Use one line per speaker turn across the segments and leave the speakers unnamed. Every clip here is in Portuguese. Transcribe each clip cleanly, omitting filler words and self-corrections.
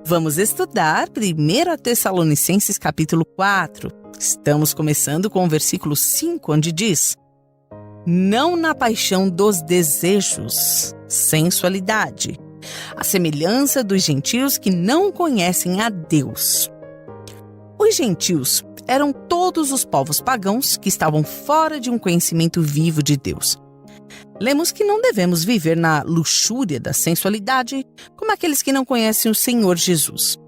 Vamos estudar 1 Tessalonicenses capítulo 4. Estamos começando com o versículo 5, onde diz: não na paixão dos desejos, sensualidade, a semelhança dos gentios que não conhecem a Deus. Os gentios eram todos os povos pagãos que estavam fora de um conhecimento vivo de Deus. Lemos que não devemos viver na luxúria da sensualidade como aqueles que não conhecem o Senhor Jesus.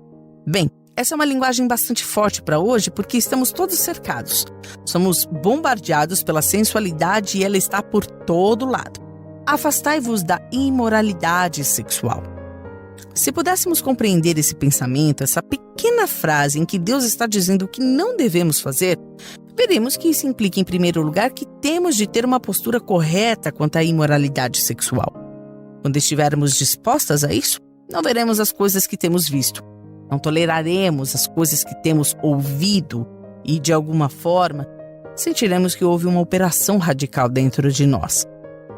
Bem, essa é uma linguagem bastante forte para hoje porque estamos todos cercados. Somos bombardeados pela sensualidade e ela está por todo lado. Afastai-vos da imoralidade sexual. Se pudéssemos compreender esse pensamento, essa pequena frase em que Deus está dizendo o que não devemos fazer, veremos que isso implica, em primeiro lugar, que temos de ter uma postura correta quanto à imoralidade sexual. Quando estivermos dispostas a isso, não veremos as coisas que temos visto. Não toleraremos as coisas que temos ouvido e, de alguma forma, sentiremos que houve uma operação radical dentro de nós.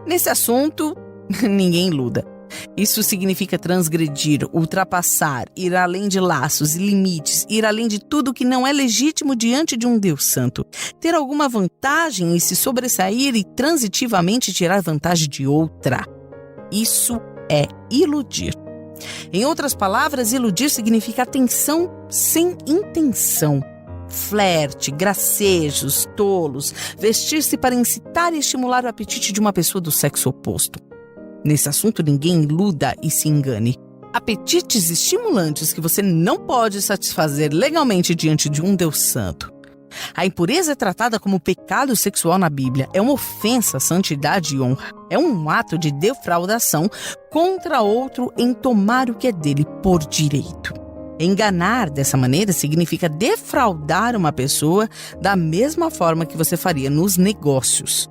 Nesse assunto, ninguém iluda. Isso significa transgredir, ultrapassar, ir além de laços e limites, ir além de tudo que não é legítimo diante de um Deus santo, ter alguma vantagem e se sobressair e transitivamente tirar vantagem de outra. Isso é iludir. Em outras palavras, iludir significa atenção sem intenção. Flerte, gracejos, tolos, vestir-se para incitar e estimular o apetite de uma pessoa do sexo oposto. Nesse assunto, ninguém iluda e se engane. Apetites estimulantes que você não pode satisfazer legalmente diante de um Deus santo. A impureza é tratada como pecado sexual na Bíblia. É uma ofensa à santidade e honra. É um ato de defraudação contra outro em tomar o que é dele por direito. Enganar dessa maneira significa defraudar uma pessoa da mesma forma que você faria nos negócios.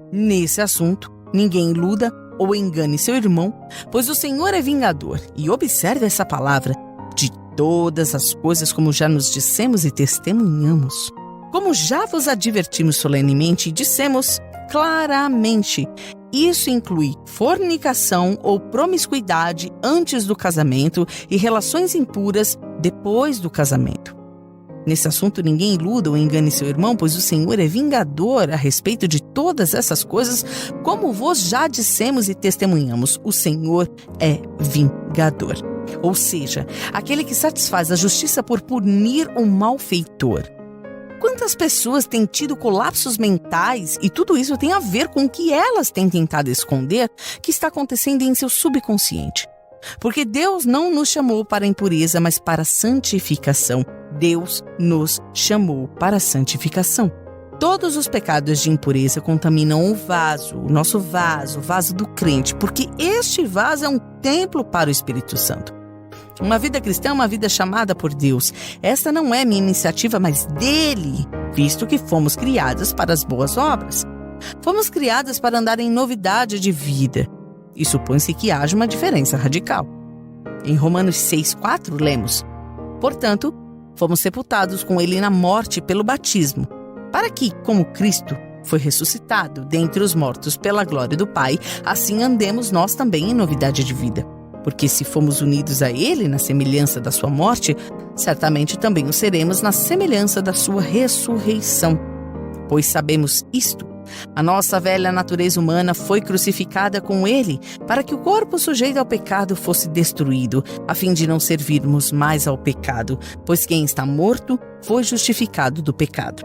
Nesse assunto, ninguém iluda ou engane seu irmão, pois o Senhor é vingador. E observe essa palavra: de todas as coisas, como já nos dissemos e testemunhamos. Como já vos advertimos solenemente e dissemos claramente, isso inclui fornicação ou promiscuidade antes do casamento e relações impuras depois do casamento. Nesse assunto, ninguém iluda ou engane seu irmão, pois o Senhor é vingador a respeito de todas essas coisas, como vos já dissemos e testemunhamos. O Senhor é vingador. Ou seja, aquele que satisfaz a justiça por punir o malfeitor. Quantas pessoas têm tido colapsos mentais e tudo isso tem a ver com o que elas têm tentado esconder que está acontecendo em seu subconsciente. Porque Deus não nos chamou para a impureza, mas para a santificação. Deus nos chamou para a santificação. Todos os pecados de impureza contaminam o vaso, o nosso vaso, o vaso do crente, porque este vaso é um templo para o Espírito Santo. Uma vida cristã é uma vida chamada por Deus. Esta não é minha iniciativa, mas dele, visto que fomos criadas para as boas obras. Fomos criadas para andar em novidade de vida. E supõe-se que haja uma diferença radical. Em Romanos 6,4 lemos: portanto, fomos sepultados com ele na morte pelo batismo, para que, como Cristo foi ressuscitado dentre os mortos pela glória do Pai, assim andemos nós também em novidade de vida. Porque se fomos unidos a ele na semelhança da sua morte, certamente também o seremos na semelhança da sua ressurreição. Pois sabemos isto: a nossa velha natureza humana foi crucificada com ele, para que o corpo sujeito ao pecado fosse destruído, a fim de não servirmos mais ao pecado, pois quem está morto foi justificado do pecado.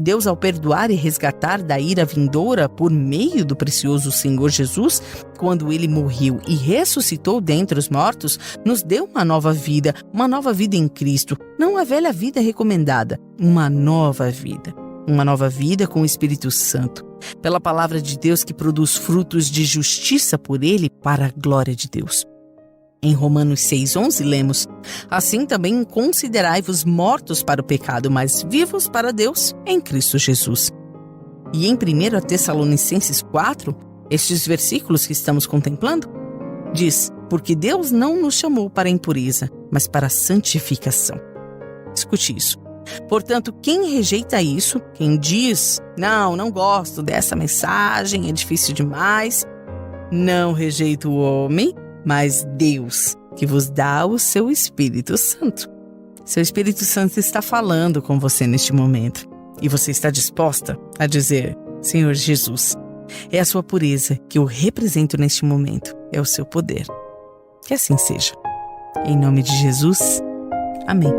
Deus, ao perdoar e resgatar da ira vindoura por meio do precioso Senhor Jesus, quando ele morreu e ressuscitou dentre os mortos, nos deu uma nova vida em Cristo, não a velha vida recomendada, uma nova vida. Uma nova vida com o Espírito Santo, pela palavra de Deus que produz frutos de justiça por ele para a glória de Deus. Em Romanos 6,11 lemos: assim também considerai-vos mortos para o pecado, mas vivos para Deus em Cristo Jesus. E em 1 Tessalonicenses 4, estes versículos que estamos contemplando, diz: porque Deus não nos chamou para a impureza, mas para a santificação. Escute isso. Portanto, quem rejeita isso, quem diz: não gosto dessa mensagem, é difícil demais, não rejeita o homem, mas Deus, que vos dá o seu Espírito Santo. Seu Espírito Santo está falando com você neste momento e você está disposta a dizer: Senhor Jesus, é a sua pureza que eu represento neste momento, é o seu poder. Que assim seja. Em nome de Jesus, amém.